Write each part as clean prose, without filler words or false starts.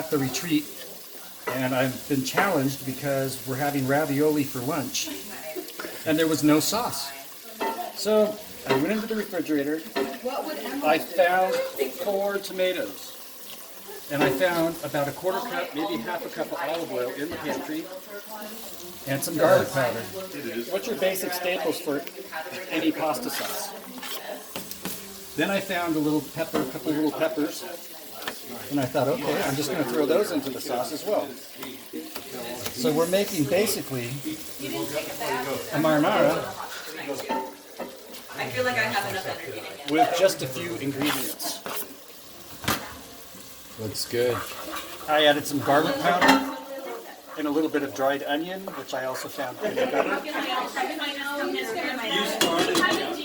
at the retreat, and I've been challenged because we're having ravioli for lunch, and there was no sauce. So I went into the refrigerator. I found 4 tomatoes, and I found about a quarter cup, maybe half a cup of olive oil in the pantry, and some garlic powder. What's your basic staples for any pasta sauce? Then I found a couple of little peppers, and I thought, okay, I'm just going to throw those into the sauce as well. So we're making basically a marinara I feel like I have enough energy to with just a few ingredients. Looks good. I added some garlic powder and a little bit of dried onion, which I also found in the butter.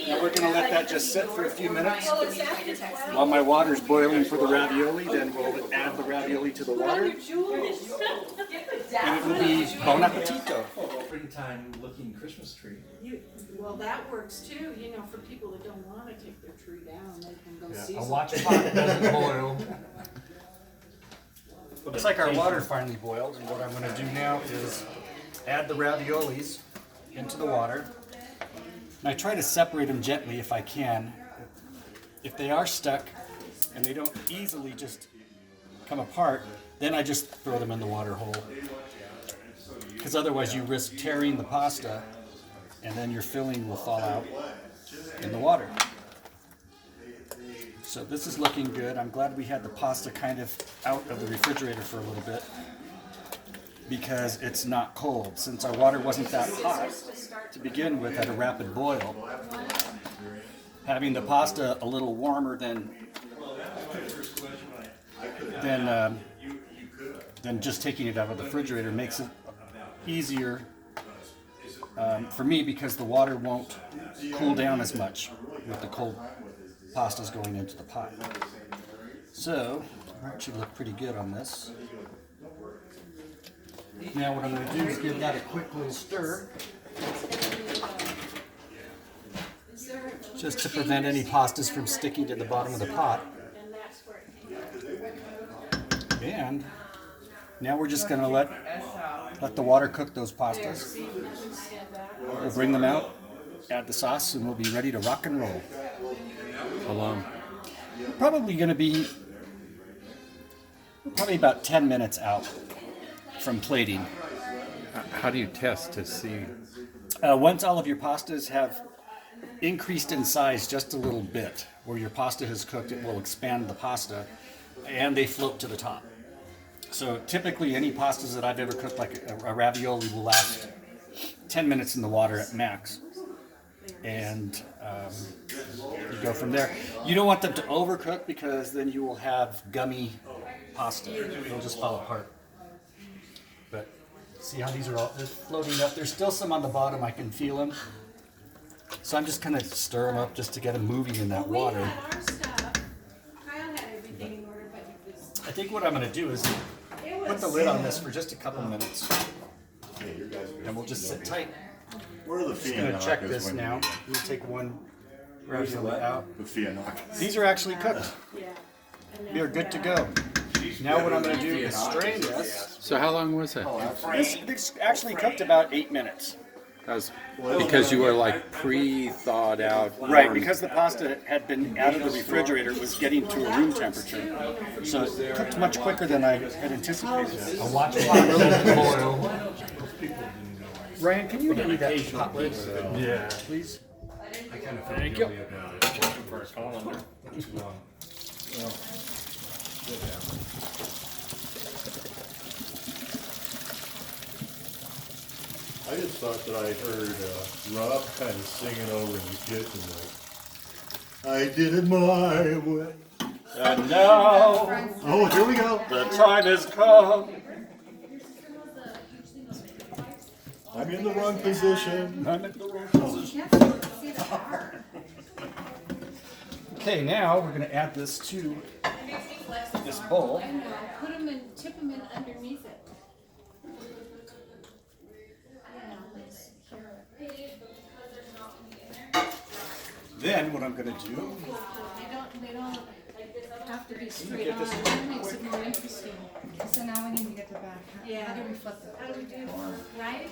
Now we're going to let that just sit for a few minutes while my water's boiling for the ravioli. Then we'll add the ravioli to the water, and it will be bon appetito. Springtime looking Christmas tree. Well, that works too, you know, for people that don't want to take their tree down, they can go see A some. watch pot that doesn't boil. Looks like our water finally boiled, and what I'm going to do now is add the raviolis into the water. And I try to separate them gently if I can. If they are stuck and they don't easily just come apart, then I just throw them in the water whole. Because otherwise you risk tearing the pasta, and then your filling will fall out in the water. So this is looking good. I'm glad we had the pasta kind of out of the refrigerator for a little bit because it's not cold. Since our water wasn't that hot to begin with at a rapid boil, having the pasta a little warmer than just taking it out of the refrigerator makes it easier for me because the water won't cool down as much with the cold pastas going into the pot. So, we actually look pretty good on this. Now what I'm going to do is give that a quick little stir, just to prevent any pastas from sticking to the bottom of the pot. And now we're just going to let the water cook those pastas. We'll bring them out, add the sauce, and we'll be ready to rock and roll. How long? Probably going to be about 10 minutes out from plating. How do you test to see? Once all of your pastas have increased in size just a little bit, where your pasta has cooked, it will expand the pasta, and they float to the top. So typically any pastas that I've ever cooked, like a ravioli, will last 10 minutes in the water at max. And you go from there. You don't want them to overcook because then you will have gummy pasta. It'll just fall apart. But see how these are all floating up? There's still some on the bottom. I can feel them. So I'm just going to stir them up just to get them moving in that water. We had our stuff. Kyle had everything in order, but it was. I think what I'm going to do is put the lid on this for just a couple minutes. And we'll just sit tight. Where are the Just going to check this now. We'll take one ravioli out. The Fianna. These are actually cooked. Yeah. We are good to go. Now what I'm going to do is strain this. So how long was it? This actually cooked about 8 minutes. That was because you were like pre-thawed out. Right, because the pasta had been out of the refrigerator, it was getting to a room temperature. So it cooked much quicker than I had anticipated. A watch pot that doesn't boil. Ryan, can you give me that pot lid? Yeah. Please? I kind of feel Thank you. guilty about it. For a calendar. Too long. I just thought that I heard Rob kind of singing over in the kitchen like, I did it my way. And now Oh, here we go. the time has come. I'm in the wrong position. I'm in the wrong position. Okay, now we're going to add this to this bowl. I know. Put them in, tip them in underneath it. Then what I'm going to do, They don't have to be straight on. That makes it more interesting. So now we need to get the back. Yeah. How do we flip it? How do we do right?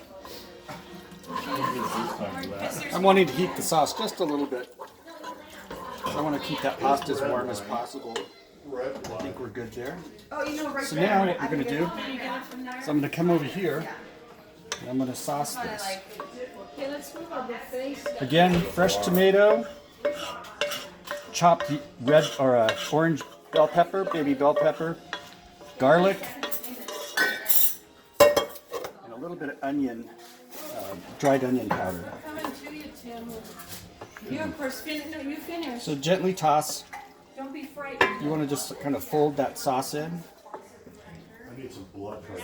I'm wanting to heat the sauce just a little bit. I want to keep that pasta as warm as possible. I think we're good there. Oh, you know, right So there. now what we're going to do Can you get it from there? is I'm going to come over here and I'm going to sauce this. Okay, let's move our buffet. Again, fresh tomato, chopped red or orange bell pepper, baby bell pepper, garlic, and a little bit of onion, dried onion powder. Coming to you, Tim. You of course finish. No, you finish. So gently toss. Don't be frightened. You want to just kind of fold that sauce in. I need some blood pressure.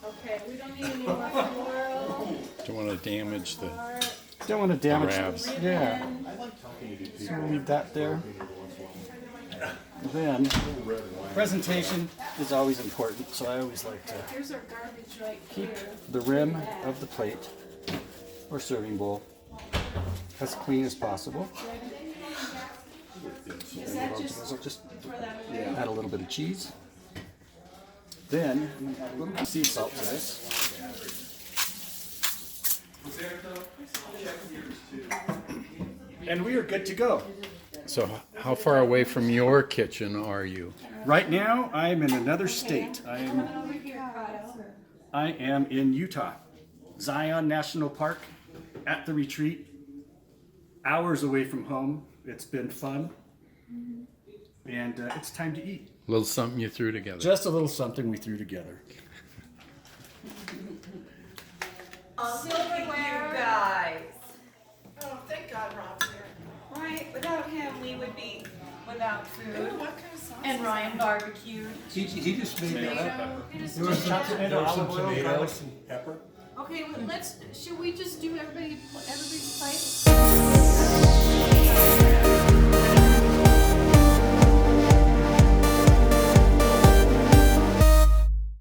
Okay, we don't need any mushroom oil. Don't want to damage the. Don't want to damage Wraps. it. Yeah. So we'll leave that there. Then presentation is always important, so I always like to Here's our garbage right keep here. the rim of the plate or serving bowl as clean as possible. Is that just So just for that away? add a little bit of cheese. Then I'm going to add a little bit of sea salt to this. And we are good to go. So how far away from your kitchen are you? Right now, I'm in another state. I Over here, Kyle. am in Utah, Zion National Park, at the retreat, hours away from home. It's been fun, and it's time to eat. A little something you threw together. Just a little something we threw together. Silverware. You guys. Oh, thank God Rob's here. Right, without him, we would be without food. What kind of sauce? And Ryan barbecued. He just made Tomato. There was some tomato, olive oil, garlic. Tomatoes and pepper. Okay, well, should we just do everybody's plate?